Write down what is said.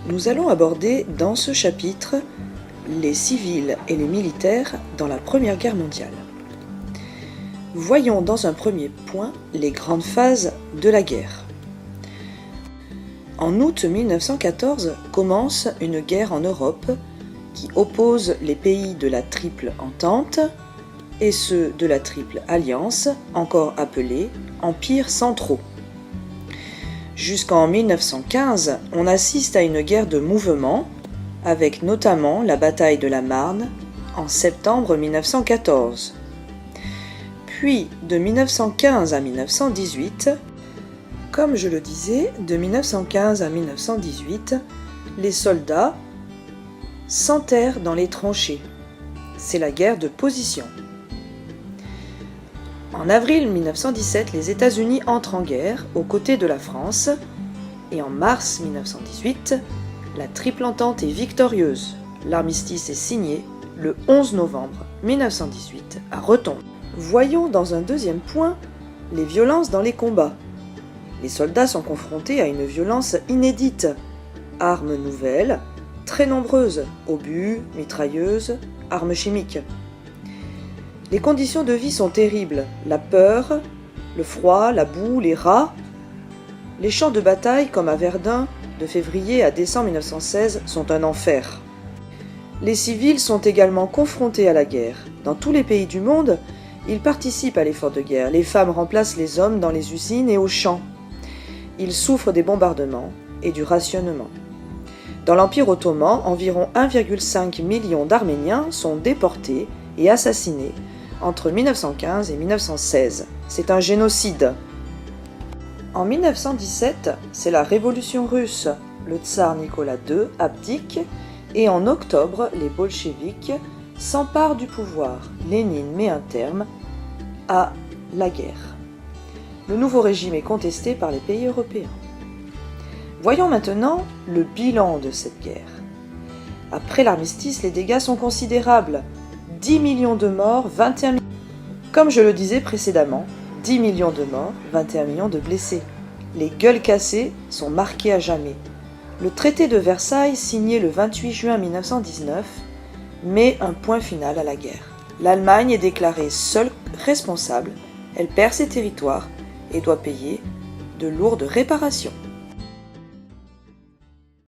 Nous allons aborder dans ce chapitre les civils et les militaires dans la Première Guerre mondiale. Voyons dans un premier point les grandes phases de la guerre. En août 1914 commence une guerre en Europe qui oppose les pays de la Triple Entente et ceux de la Triple Alliance, encore appelés Empires centraux. Jusqu'en 1915, on assiste à une guerre de mouvement, avec notamment la bataille de la Marne en septembre 1914. Puis, de 1915 à 1918, comme je le disais, de 1915 à 1918, les soldats s'enterrent dans les tranchées. C'est la guerre de position. En avril 1917, les États-Unis entrent en guerre aux côtés de la France et en mars 1918, la Triple Entente est victorieuse. L'armistice est signé le 11 novembre 1918 à Redon. Voyons dans un deuxième point les violences dans les combats. Les soldats sont confrontés à une violence inédite. Armes nouvelles, très nombreuses, obus, mitrailleuses, armes chimiques. Les conditions de vie sont terribles, la peur, le froid, la boue, les rats. Les champs de bataille, comme à Verdun, de février à décembre 1916, sont un enfer. Les civils sont également confrontés à la guerre. Dans tous les pays du monde, ils participent à l'effort de guerre. Les femmes remplacent les hommes dans les usines et aux champs. Ils souffrent des bombardements et du rationnement. Dans l'Empire ottoman, environ 1,5 million d'Arméniens sont déportés et assassinés entre 1915 et 1916. C'est un génocide. En 1917, c'est la révolution russe. Le tsar Nicolas II abdique et en octobre, les bolcheviks s'emparent du pouvoir. Lénine met un terme à la guerre. Le nouveau régime est contesté par les pays européens. Voyons maintenant le bilan de cette guerre. Après l'armistice, les dégâts sont considérables. 10 millions de morts, 21 millions. Comme je le disais précédemment, 10 millions de morts, 21 millions de blessés. Les gueules cassées sont marquées à jamais. Le traité de Versailles, signé le 28 juin 1919, met un point final à la guerre. L'Allemagne est déclarée seule responsable, elle perd ses territoires et doit payer de lourdes réparations.